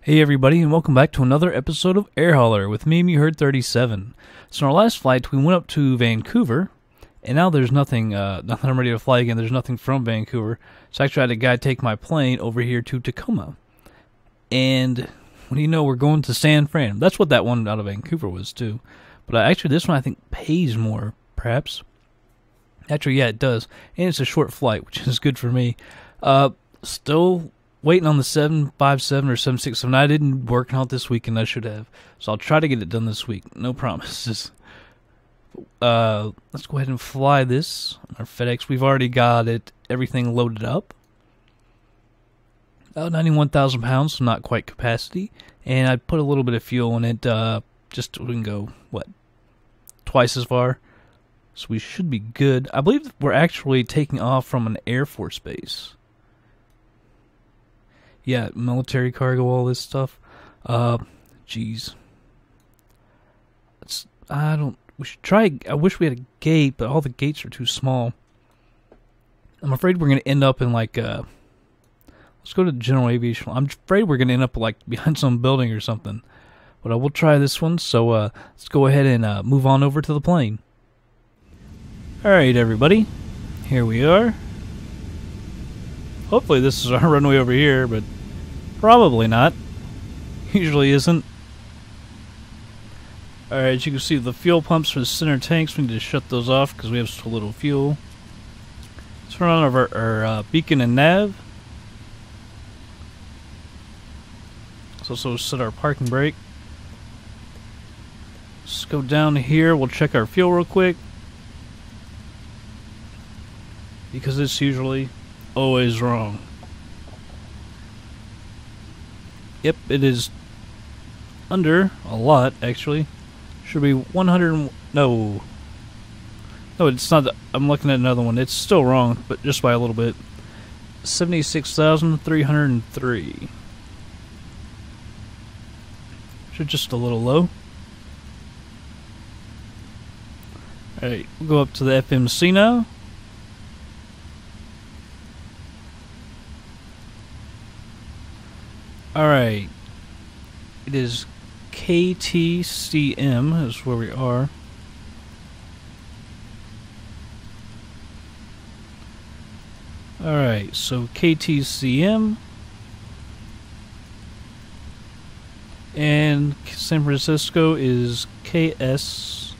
Hey everybody, and welcome back to another episode of Air Hauler with me, You Heard 37. So in our last flight, we went up to Vancouver, and now there's nothing I'm ready to fly again. There's nothing from Vancouver. So actually I had a guy take my plane over here to Tacoma. And what do you know, we're going to San Fran. That's what that one out of Vancouver was too. But actually this one I think pays more, perhaps. Actually, yeah, it does. And it's a short flight, which is good for me. Still waiting on the 757 or 767. I didn't work on it this weekend. I should have. So I'll try to get it done this week. No promises. Let's go ahead and fly this. Our FedEx, we've already got it, everything loaded up. 91,000 pounds, so not quite capacity. And I put a little bit of fuel in it, just so we can go, twice as far. So we should be good. I believe we're actually taking off from an Air Force base. Yeah, military cargo, all this stuff. Jeez. We should try, I wish we had a gate, but all the gates are too small. I'm afraid we're going to end up in let's go to general aviation. I'm afraid we're going to end up behind some building or something. But I will try this one, so let's go ahead and move on over to the plane. Alright everybody, here we are. Hopefully this is our runway over here, but probably not. Usually isn't. Alright, as you can see, the fuel pumps for the center tanks, we need to shut those off because we have so little fuel. Let's turn on our beacon and nav. Let's also set our parking brake. Let's go down here, we'll check our fuel real quick, because it's usually always wrong. Yep, it is under a lot, actually. Should be 100. No, it's not. I'm looking at another one. It's still wrong, but just by a little bit. 76,303. Should just a little low. Alright, we'll go up to the FMC now. Alright, it is KTCM is where we are. Alright, so KTCM and San Francisco is KSFO.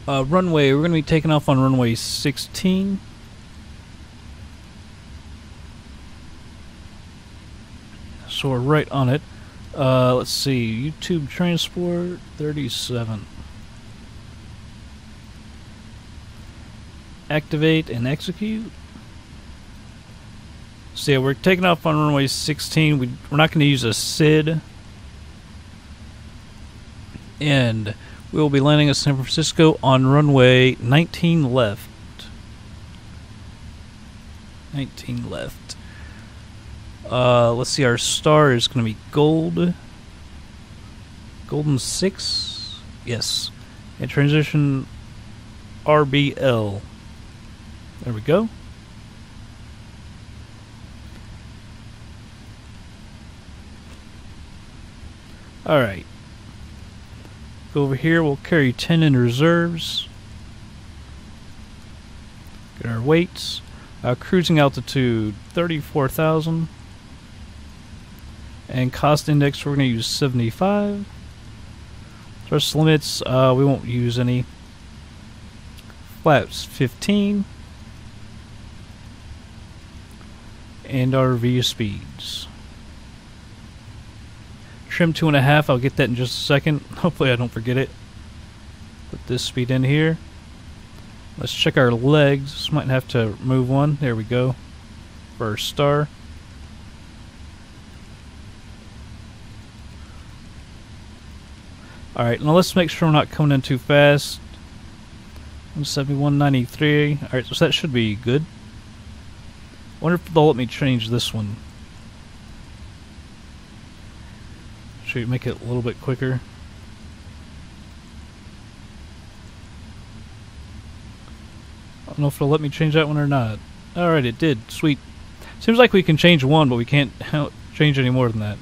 Runway, we're going to be taking off on runway 16. So we're right on it. Let's see. YouTube transport 37. Activate and execute. So yeah, we're taking off on runway 16. We're not going to use a SID. And we will be landing at San Francisco on runway 19 left. 19 left. Let's see, our star is going to be gold. Golden 6? Yes. And transition RBL. There we go. Alright. Go over here, we'll carry 10 in reserves. Get our weights. Cruising altitude 34,000. And cost index, we're going to use 75. Thrust limits, we won't use any. Flaps 15. And our VIA speeds. Trim 2.5, I'll get that in just a second. Hopefully I don't forget it. Put this speed in here. Let's check our legs. Might have to move one. There we go. For our star. Alright, now let's make sure we're not coming in too fast. 171.93. Alright, so that should be good. I wonder if they'll let me change this one. Should we make it a little bit quicker? I don't know if it'll let me change that one or not. Alright, it did. Sweet. Seems like we can change one, but we can't change any more than that.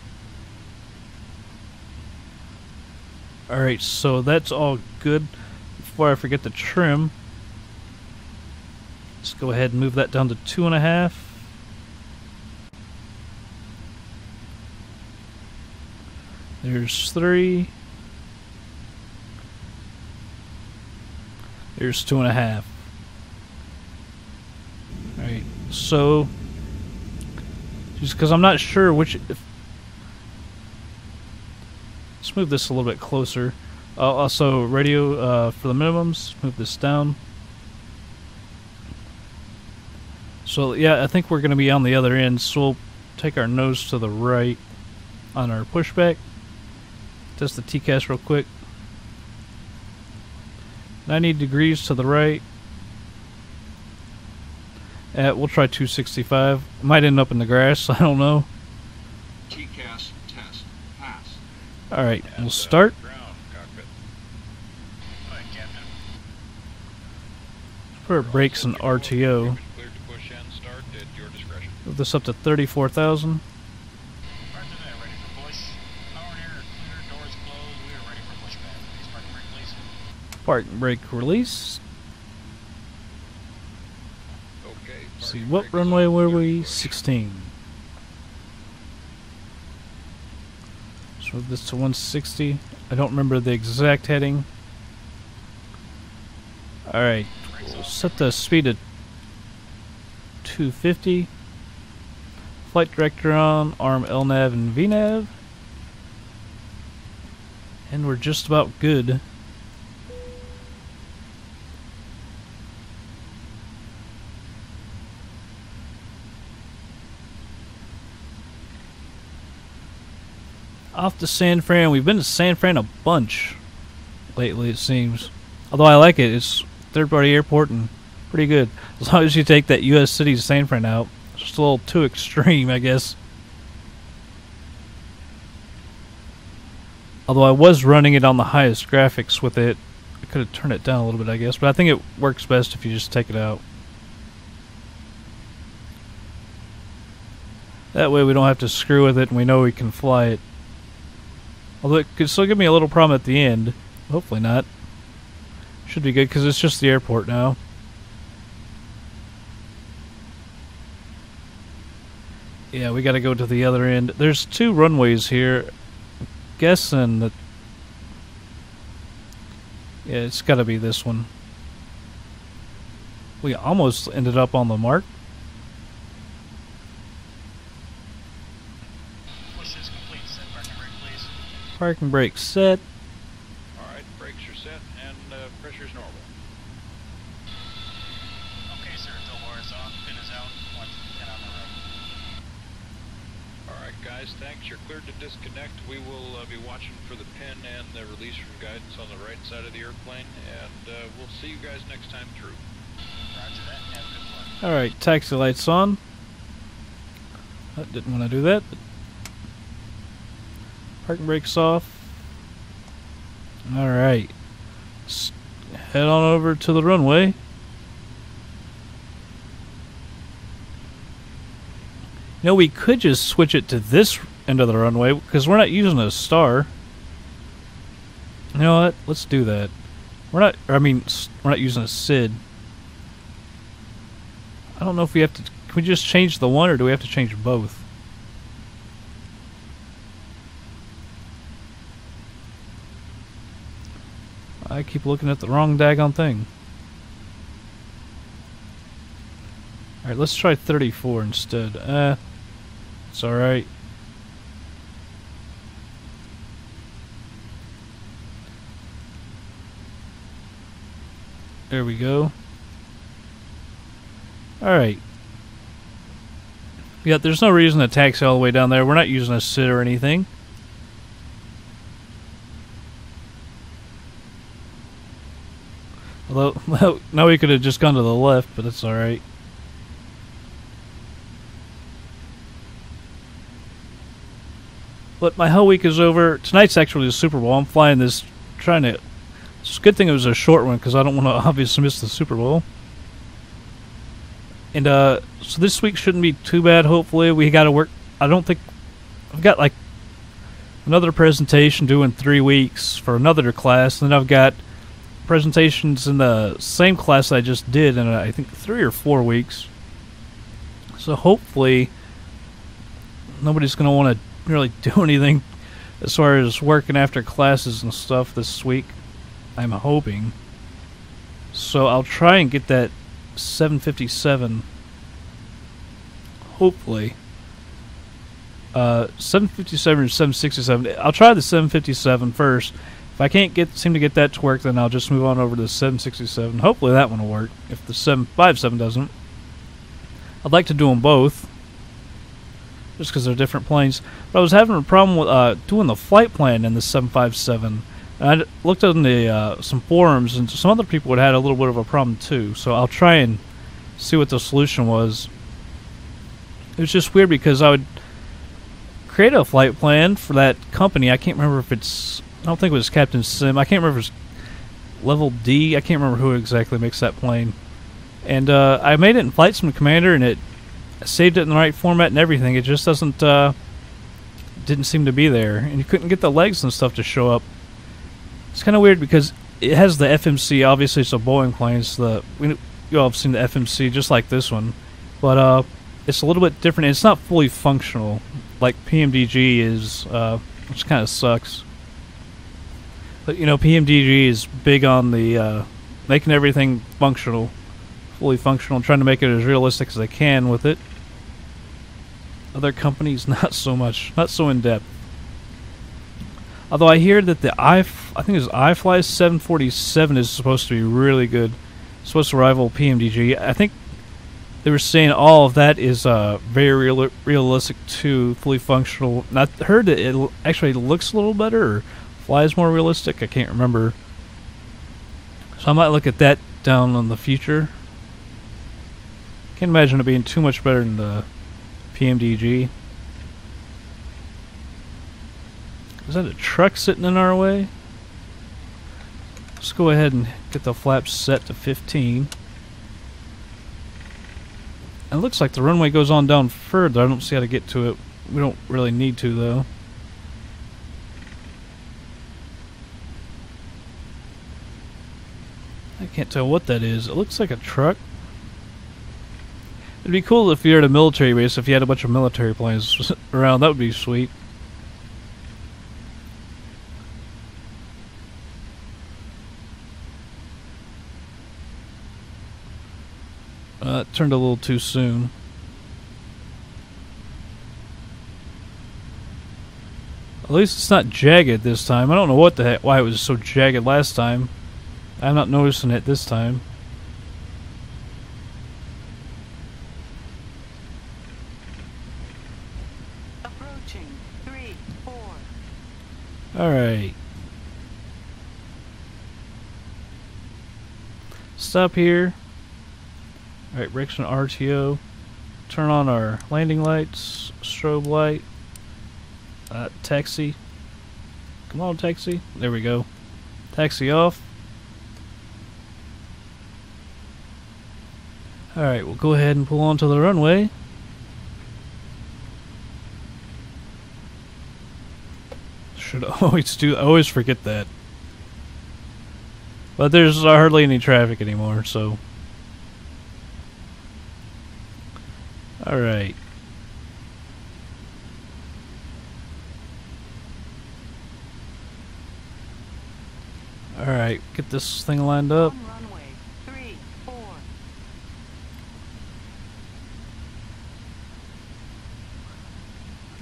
Alright, so that's all good. Before I forget to trim, let's go ahead and move that down to 2.5. There's 3. There's 2.5. Alright, so just because I'm not sure which. Let's move this a little bit closer. Also, radio for the minimums. Move this down. So yeah, I think we're going to be on the other end. So we'll take our nose to the right on our pushback. Test the TCAS real quick. 90 degrees to the right. We'll try 265. Might end up in the grass. I don't know. TCAS test pass. All right, we'll start. Put our brakes in RTO. Move this up to 34,000. Park and brake release. Okay. See, what runway were we? 16. So this to 160. I don't remember the exact heading. Alright, we'll set the speed at 250. Flight director on, arm LNAV and VNAV. And we're just about good. Off to San Fran. We've been to San Fran a bunch lately, it seems. Although I like it. It's third-party airport and pretty good. As long as you take that U.S. city San Fran out. It's just a little too extreme, I guess. Although I was running it on the highest graphics with it. I could have turned it down a little bit, I guess. But I think it works best if you just take it out. That way we don't have to screw with it and we know we can fly it. Although it could still give me a little problem at the end. Hopefully not. Should be good because it's just the airport now. Yeah, we gotta go to the other end. There's 2 runways here. I'm guessing that... yeah, it's gotta be this one. We almost ended up on the mark. Parking brake set. Alright, brakes are set and pressure's normal. Okay, sir, Billboard is off, pin is out, 110 on the right. Alright guys, thanks. You're cleared to disconnect. We will be watching for the pin and the release from guidance on the right side of the airplane, and we'll see you guys next time through. Roger that, have a good one. Alright, taxi lights on. I didn't want to do that, but parking brakes off. Alright. Head on over to the runway. You know, we could just switch it to this end of the runway because we're not using a star. You know what? Let's do that. We're not using a SID. I don't know if we have to. Can we just change the one or do we have to change both? I keep looking at the wrong daggone thing. Alright, let's try 34 instead. It's alright. There we go. Alright. Yeah, there's no reason to taxi all the way down there. We're not using a SID or anything. Although, well, now we could have just gone to the left, but it's alright. But my whole week is over. Tonight's actually the Super Bowl. I'm flying this, trying to... It's a good thing it was a short one, because I don't want to obviously miss the Super Bowl. And so this week shouldn't be too bad. Hopefully, we got to work. I don't think I've got like another presentation due in 3 weeks for another class, and then I've got presentations in the same class I just did in I think 3 or 4 weeks. So hopefully nobody's going to want to really do anything as far as working after classes and stuff this week. I'm hoping. So I'll try and get that 757. Hopefully. 757 or 767. I'll try the 757 first. If I can't seem to get that to work, then I'll just move on over to the 767. Hopefully that one will work. If the 757 doesn't, I'd like to do them both, just because they're different planes. But I was having a problem with doing the flight plan in the 757. And I looked on the some forums, and some other people had a little bit of a problem too. So I'll try and see what the solution was. It was just weird because I would create a flight plan for that company. I can't remember if it's... I don't think it was Captain Sim. I can't remember if it's Level D. I can't remember who exactly makes that plane. And I made it in FlightSim Commander, and it saved it in the right format and everything. It just doesn't... didn't seem to be there. And you couldn't get the legs and stuff to show up. It's kind of weird because it has the FMC. Obviously, it's a Boeing plane. It's you all have seen the FMC just like this one. But it's a little bit different. It's not fully functional like PMDG is, which kind of sucks. But, you know, PMDG is big on the making everything functional, fully functional, and trying to make it as realistic as they can with it. Other companies, not so much, not so in-depth. Although I hear that the I think it's iFly 747 is supposed to be really good. It's supposed to rival PMDG. I think they were saying all of that is very realistic too, fully functional. And I heard that it actually looks a little better or flies more realistic. I can't remember. So I might look at that down in the future. Can't imagine it being too much better than the PMDG. Is that a truck sitting in our way? Let's go ahead and get the flaps set to 15. And it looks like the runway goes on down further. I don't see how to get to it. We don't really need to, though. I can't tell what that is. It looks like a truck. It'd be cool if you're at a military base, if you had a bunch of military planes around. That would be sweet. It turned a little too soon. At least it's not jagged this time. I don't know what the heck, why it was so jagged last time. I'm not noticing it this time. Approaching 3, 4. Alright. Stop here. Alright, direction RTO. Turn on our landing lights, strobe light, taxi. Come on, taxi. There we go. Taxi off. Alright, we'll go ahead and pull onto the runway. Should always forget that. But there's hardly any traffic anymore, so. Alright. Alright, get this thing lined up. On runway 3, 4.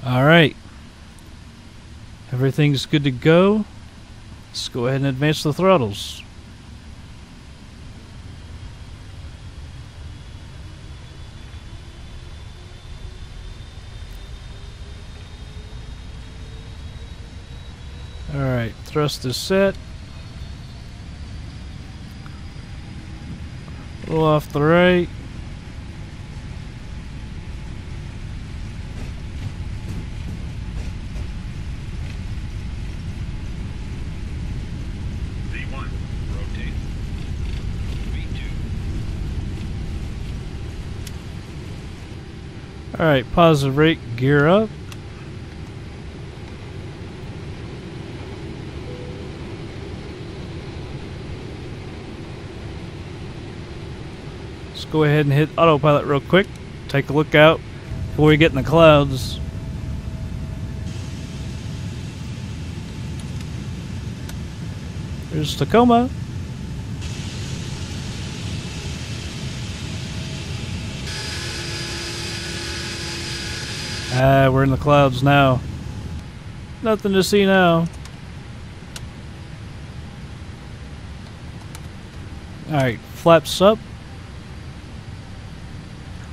Alright. Everything's good to go. Let's go ahead and advance the throttles. Alright, thrust is set. A little off the right. V1, rotate. V2. Alright, positive rate, gear up. Let's go ahead and hit autopilot real quick. Take a look out before we get in the clouds. There's Tacoma. Ah, we're in the clouds now. Nothing to see now. Alright, flaps up.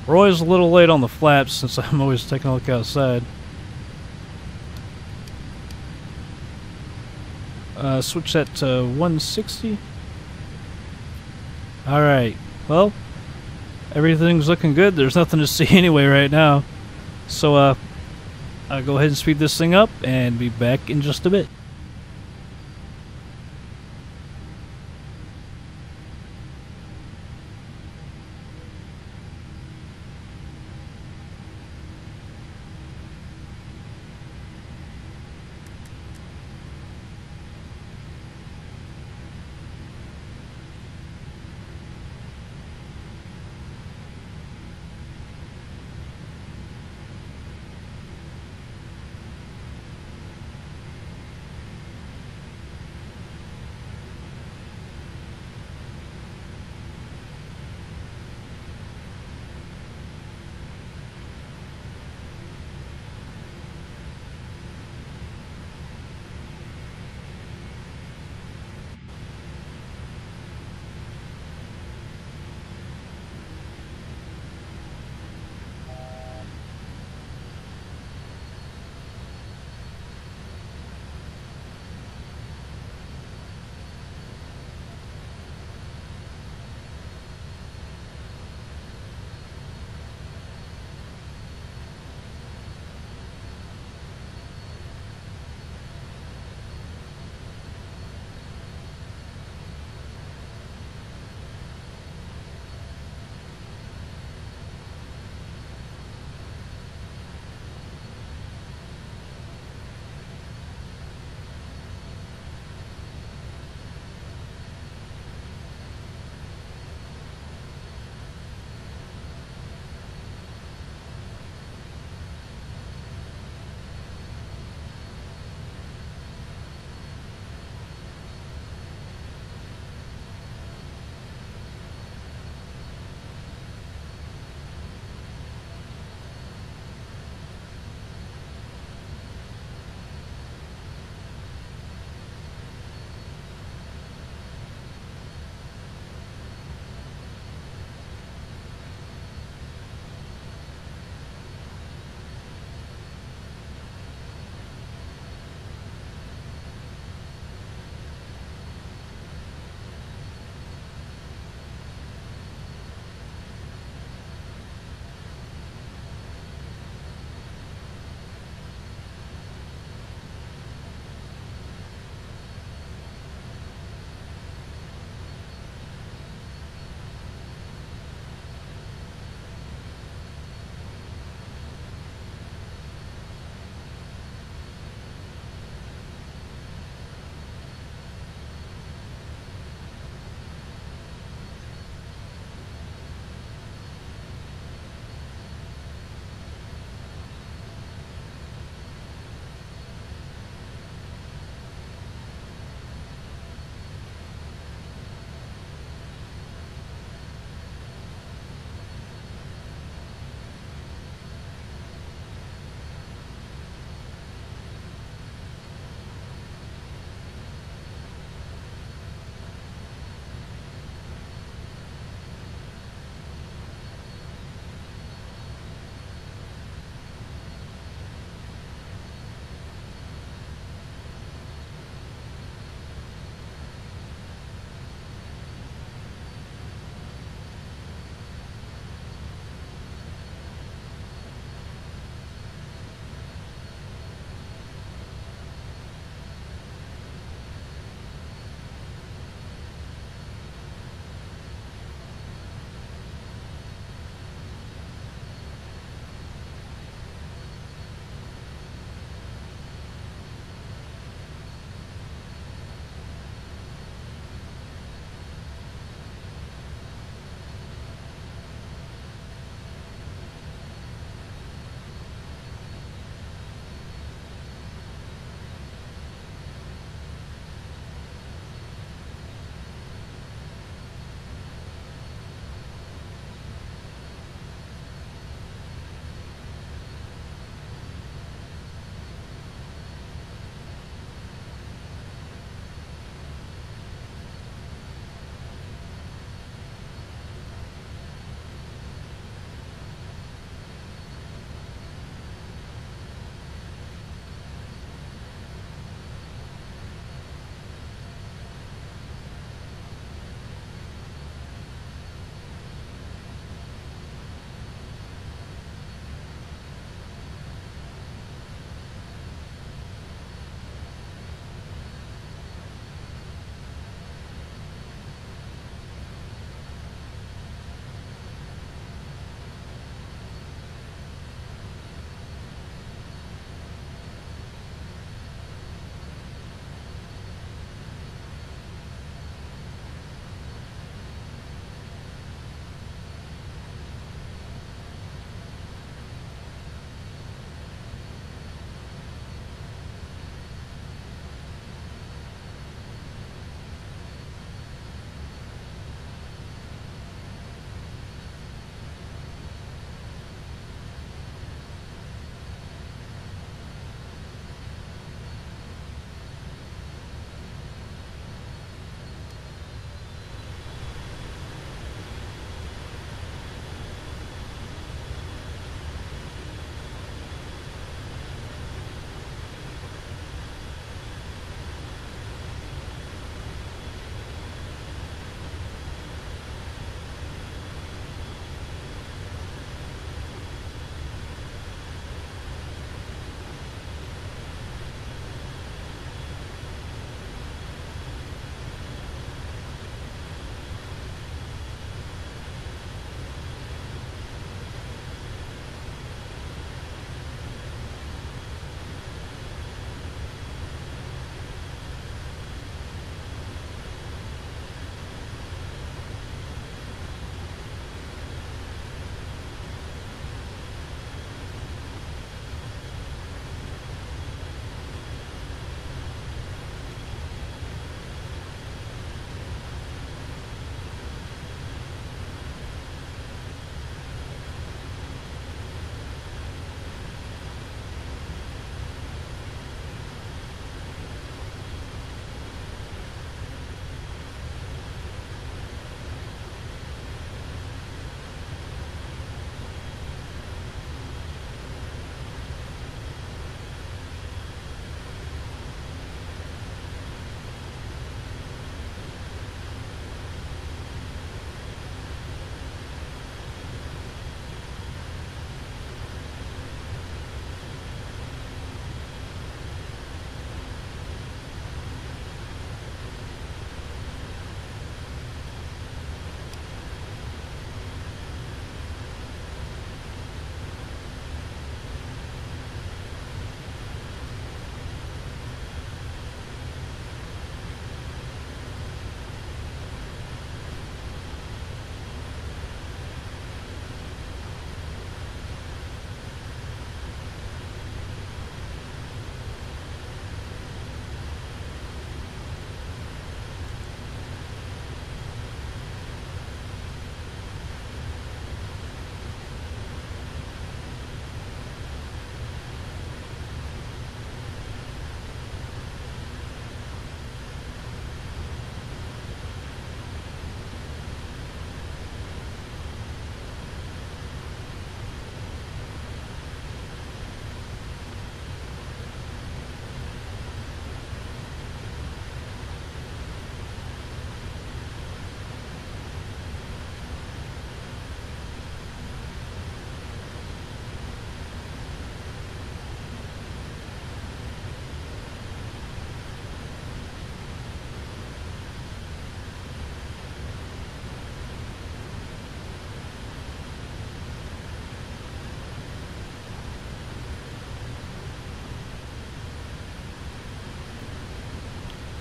We're always a little late on the flaps since I'm always taking a look outside. Switch that to 160. Alright, well, everything's looking good. There's nothing to see anyway right now. So, I'll go ahead and speed this thing up and be back in just a bit.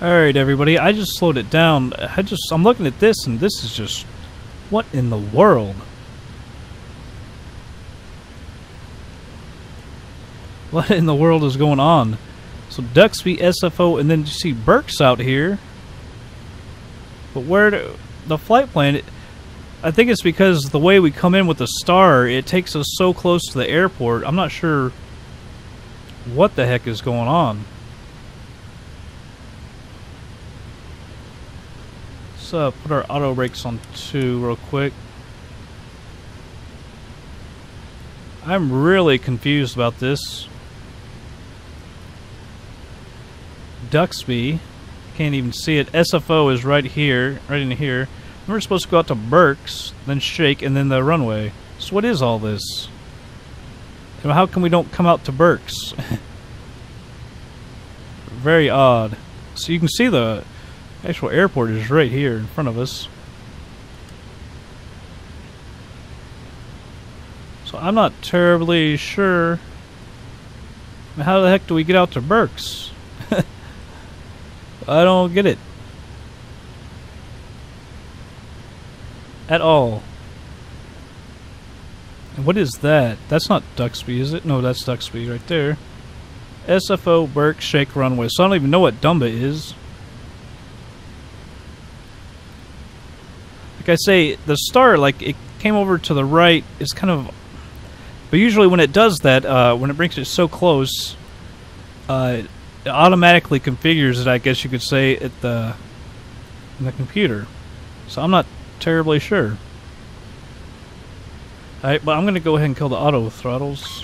Alright, everybody, I just slowed it down. I'm looking at this, and this is just... What in the world? What in the world is going on? So Duxby, SFO, and then you see Burks out here. But where the flight plan... I think it's because the way we come in with the star, it takes us so close to the airport. I'm not sure what the heck is going on. Let's put our auto brakes on 2 real quick. I'm really confused about this. Duxby, can't even see it. SFO is right here, right in here. We're supposed to go out to Burks, then shake, and then the runway. So what is all this? And how come we don't come out to Burks? Very odd. So you can see the actual airport is right here in front of us. So I'm not terribly sure. How the heck do we get out to Burks? I don't get it. At all. And what is that? That's not Duxby, is it? No, that's Duxby right there. SFO, Burke, Shake, Runway. So I don't even know what Dumba is. Like I say, the star, like, it came over to the right. It's kind of... But usually when it does that, when it brings it so close, it automatically configures it, I guess you could say, in the computer. So I'm not terribly sure. Alright, but I'm going to go ahead and kill the auto throttles.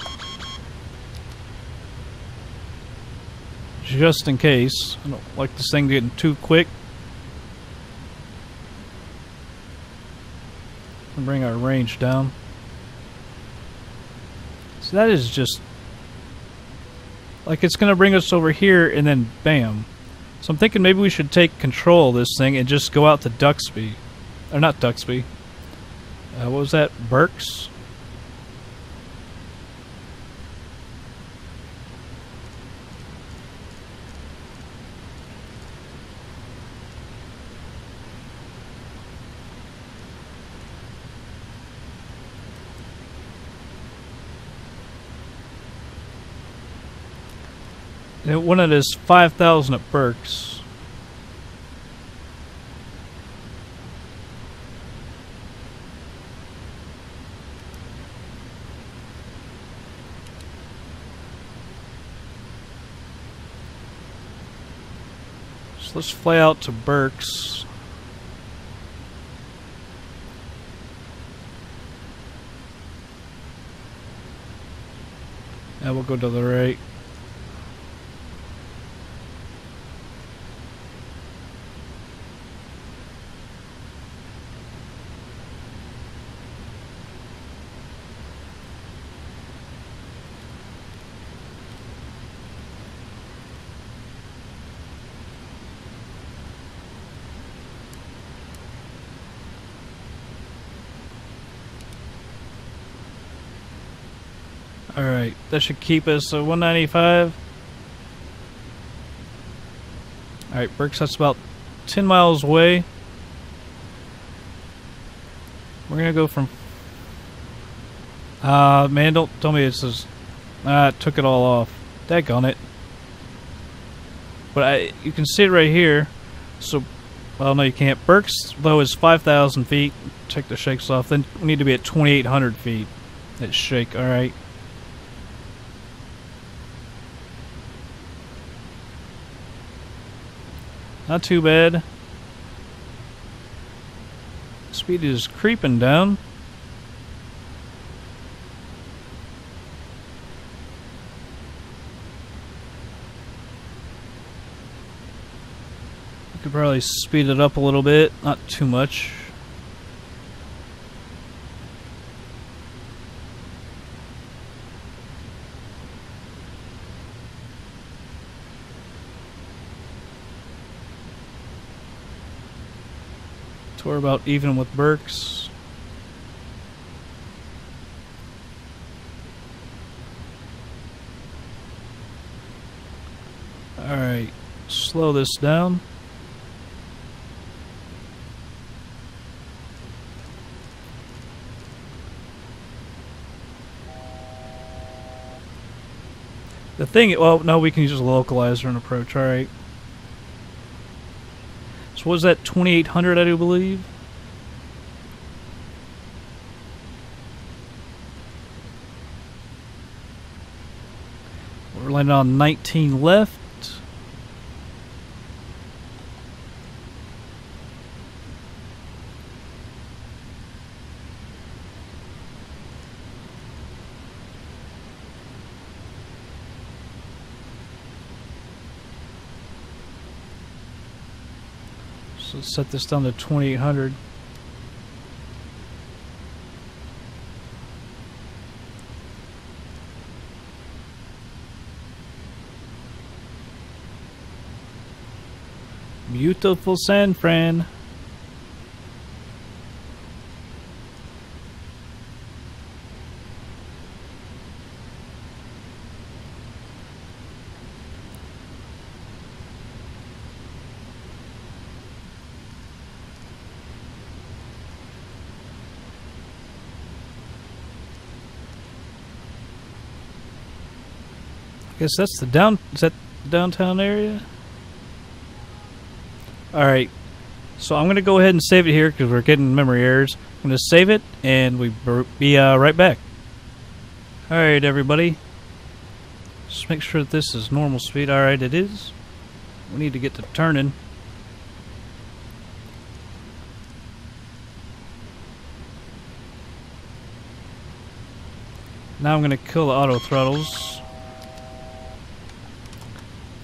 Just in case. I don't like this thing getting too quick. And bring our range down. So that is just... Like it's going to bring us over here and then bam. So I'm thinking maybe we should take control of this thing and just go out to Duxby. Or not Duxby. What was that? Burks? And one of this 5,000 at Burks. Let's fly out to Burks. And we'll go to the right. Alright, that should keep us at 195. Alright, Burks, that's about 10 miles away. We're gonna go from... man, don't tell me it says... it took it all off. Daggone it. But you can see it right here. So, well, no, you can't. Burks, though, is 5,000 feet. Take the shakes off. Then we need to be at 2,800 feet. That shake, alright. Not too bad. Speed is creeping down. We could probably speed it up a little bit, not too much. We're about even with Burks. Alright. Slow this down. The thing, well, no, we can use a localizer and approach, alright. So what was that, 2800, I do believe? We're landing on 19 left. So let's set this down to 2800. Beautiful San Fran. I guess that's the is that the downtown area? Alright, so I'm going to go ahead and save it here because we're getting memory errors. I'm going to save it and we'll be right back. Alright everybody, just make sure that this is normal speed. Alright, it is. We need to get to turning. Now I'm going to kill the auto throttles.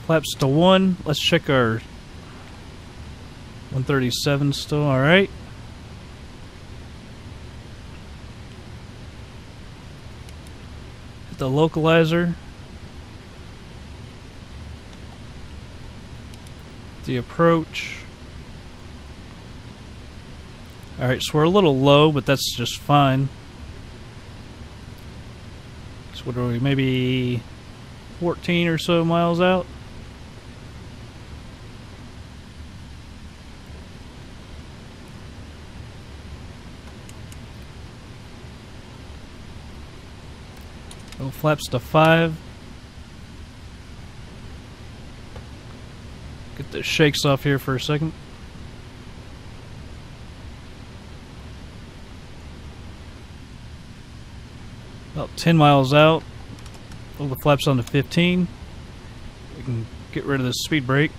Flaps to 1. Let's check our 137 still. Alright. Hit the localizer. The approach. Alright, so we're a little low, but that's just fine. So what are we, maybe 14 or so miles out? Flaps to 5. Get the shakes off here for a second. About 10 miles out. Pull the flaps on to 15. We can get rid of this speed brake.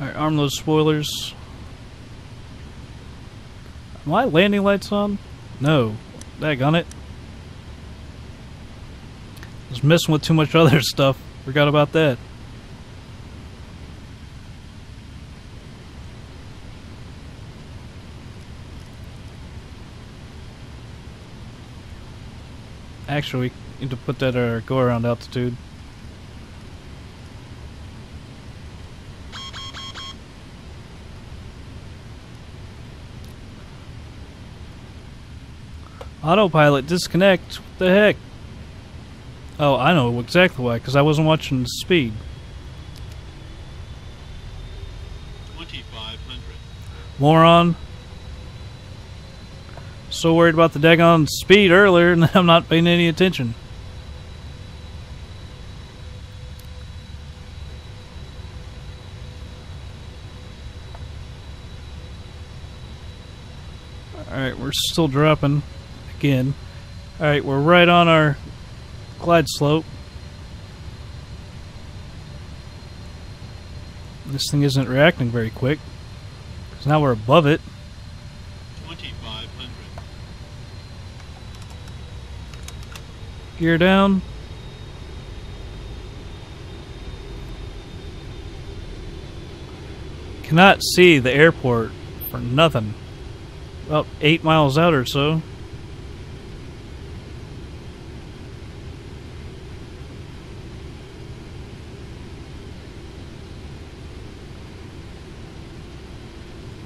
Alright, arm those spoilers. Are my landing lights on? No. Daggone it. I was messing with too much other stuff. Forgot about that. Actually, we need to put that at our go around altitude. Autopilot disconnect. What the heck? Oh, I know exactly why, because I wasn't watching the speed. 2500. Moron. So worried about the daggone speed earlier, and I'm not paying any attention. Alright, we're still dropping. Again. Alright, we're right on our glide slope. This thing isn't reacting very quick, because now we're above it. 2500. Gear down. Cannot see the airport for nothing. About 8 miles out or so.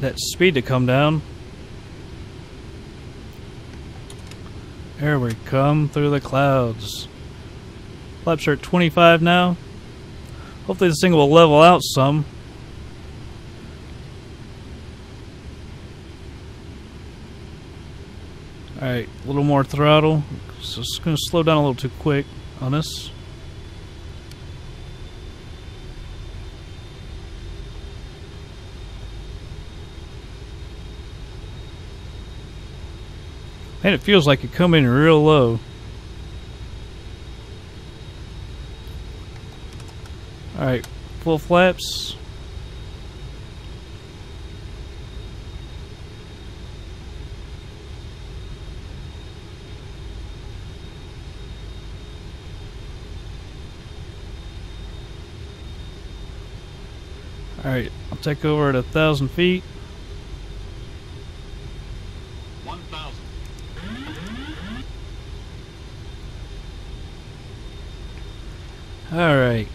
That speed to come down. There we come through the clouds. Flaps are at 25 now. Hopefully this thing will level out some. Alright, a little more throttle. So it's going to slow down a little too quick on us. Man, it feels like it come in real low. Alright, full flaps. Alright, I'll take over at 1,000 feet. 1,000. Alright.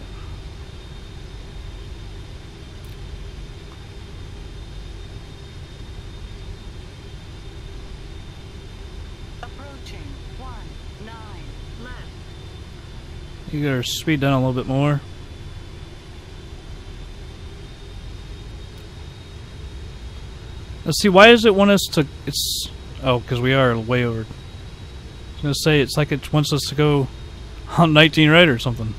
Approaching 19 left. You gotta speed down a little bit more. Let's see, why does it want us to... It's... Oh, because we are way over. I was gonna say, it's like it wants us to go on 19 right or something.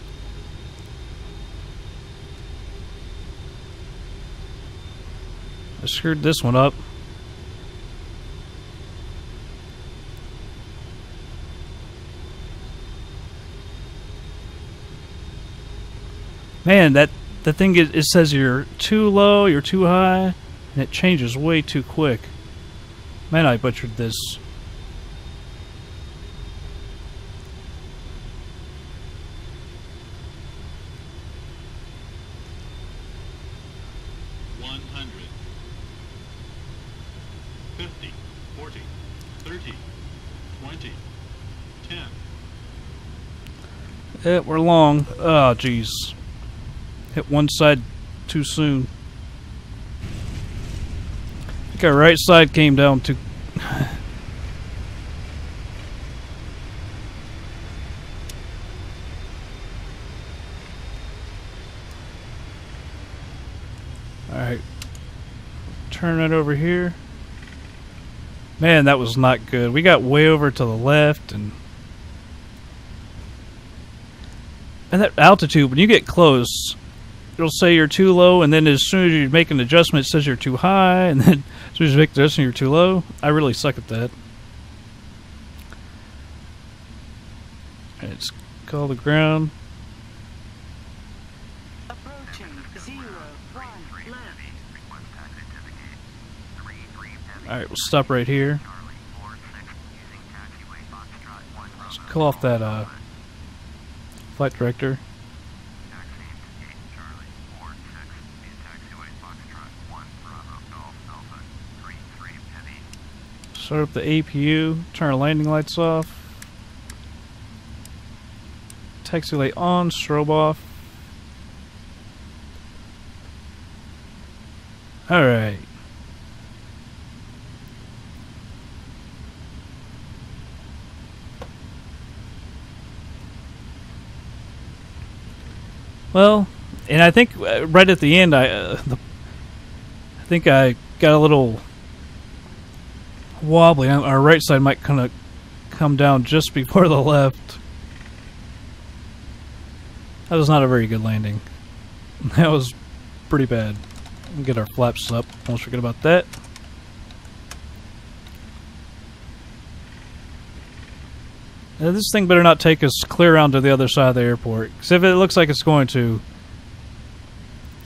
I screwed this one up. Man, that thing, it says you're too low, you're too high, and it changes way too quick. Man, I butchered this. Yeah, we're long. Oh, jeez. Hit one side too soon. I think our right side came down too... Alright. Turn it over here. Man, that was not good. We got way over to the left and that altitude, when you get close, it'll say you're too low, and then as soon as you make an adjustment, it says you're too high, and then as soon as you make the adjustment, you're too low. I really suck at that. Alright, let's call the ground. Approaching 01 left. Alright, we'll stop right here. Let's call off that flight director. Start up the APU, turn our landing lights off. Taxi light on, strobe off. Alright. Well, and I think right at the end, I think I got a little wobbly. Our right side might kind of come down just before the left. That was not a very good landing. That was pretty bad. We'll get our flaps up. Don't forget about that. Now, this thing better not take us clear around to the other side of the airport. Because if it looks like it's going to,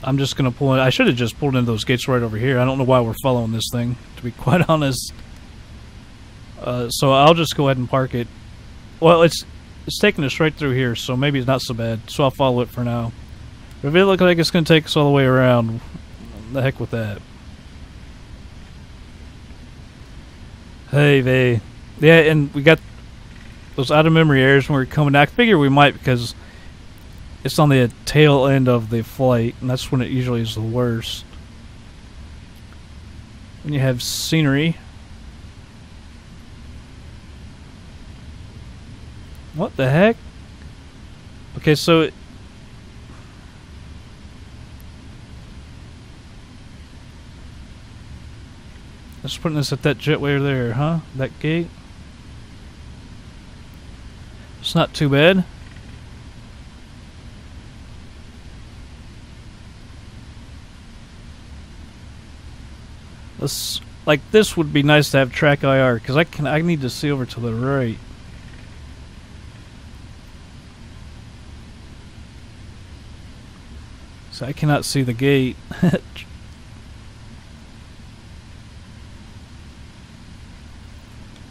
I'm just going to pull in. I should have just pulled into those gates right over here. I don't know why we're following this thing, to be quite honest. So I'll just go ahead and park it. Well, it's taking us right through here, so maybe it's not so bad. So I'll follow it for now. But if it looks like it's going to take us all the way around, the heck with that. Hey, vey. Yeah, and we got those out-of-memory errors when we were coming back. I figure we might because it's on the tail end of the flight, and that's when it usually is the worst. When you have scenery. What the heck? Okay, so it... Just putting this at that jetway there, huh? That gate? It's not too bad. This, like, this would be nice to have track IR, because I need to see over to the right. So I cannot see the gate. I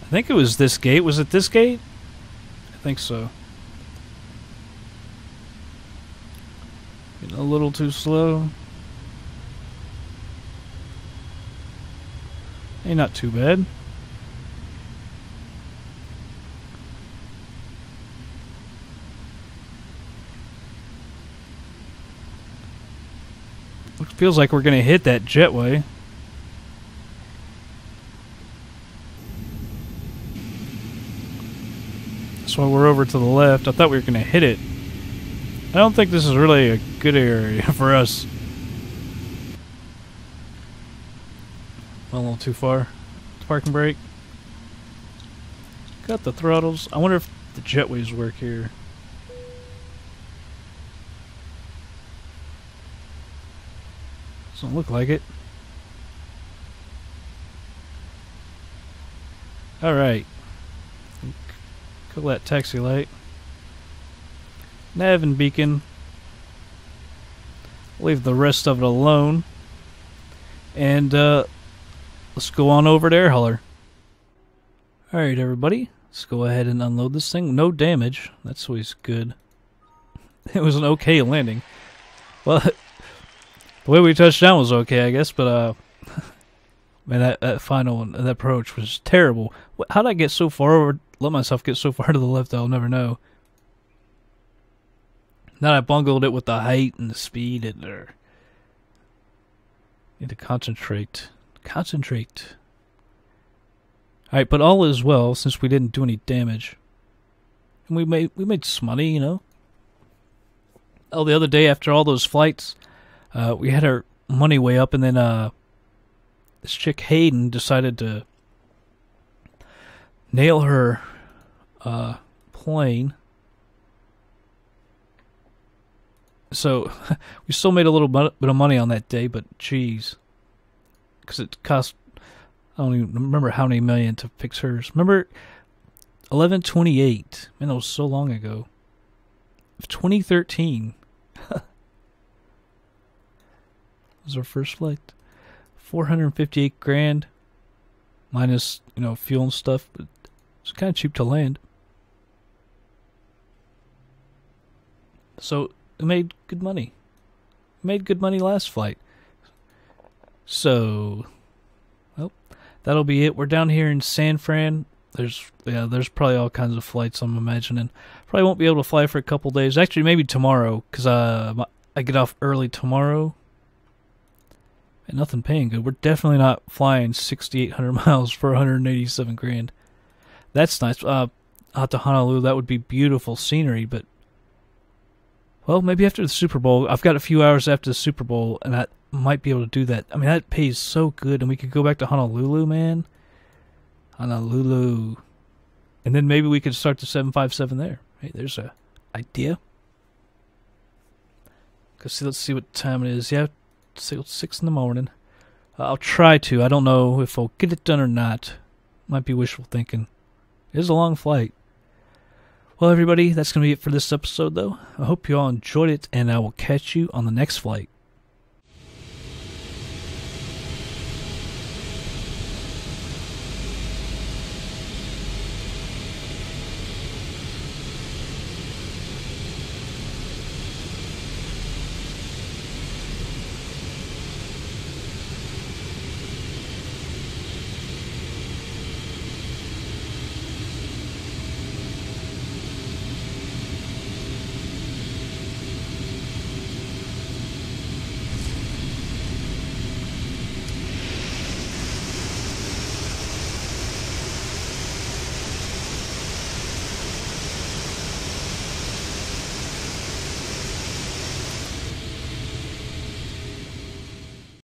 think it was this gate. Was it this gate? I think so. Getting a little too slow. Hey, not too bad. It feels like we're gonna hit that jetway. That's why we're over to the left. I thought we were gonna hit it. I don't think this is really a good area for us. A little too far. Parking brake. Got the throttles. I wonder if the jetways work here. Doesn't look like it. Alright. Kill that taxi light. Nav and beacon. Leave the rest of it alone. And, let's go on over to air hauler. Alright, everybody. Let's go ahead and unload this thing. No damage. That's always good. It was an okay landing. Well, the way we touched down was okay, I guess, but, man, that final one, that approach was terrible. How did I get so far over, let myself get so far to the left, I'll never know. Then I bungled it with the height and the speed, and need to concentrate. Concentrate. Alright, but all is well since we didn't do any damage. And we made some money, you know. Oh, the other day after all those flights, we had our money way up, and then this chick Hayden decided to nail her plane. So we still made a little bit of money on that day, but geez, because it cost, I don't even remember how many million to fix hers. Remember 11/28? Man, that was so long ago. 2013. Was our first flight. 458 grand minus, you know, fuel and stuff, but it's kind of cheap to land. So we made good money. We made good money last flight. So, well, that'll be it. We're down here in San Fran. There's probably all kinds of flights, I'm imagining. Probably won't be able to fly for a couple days. Actually, maybe tomorrow, because I get off early tomorrow. And nothing paying good. We're definitely not flying 6,800 miles for 187 grand. That's nice. Out to Honolulu, that would be beautiful scenery, but, well, maybe after the Super Bowl. I've got a few hours after the Super Bowl, and I might be able to do that. I mean, that pays so good, and we could go back to Honolulu, man. Honolulu. And then maybe we could start the 757 there. Hey, there's a idea. Let's see what time it is. Yeah, 6 in the morning. I'll try to. I don't know if I'll get it done or not. Might be wishful thinking. It is a long flight. Well, everybody, that's going to be it for this episode, though. I hope you all enjoyed it, and I will catch you on the next flight.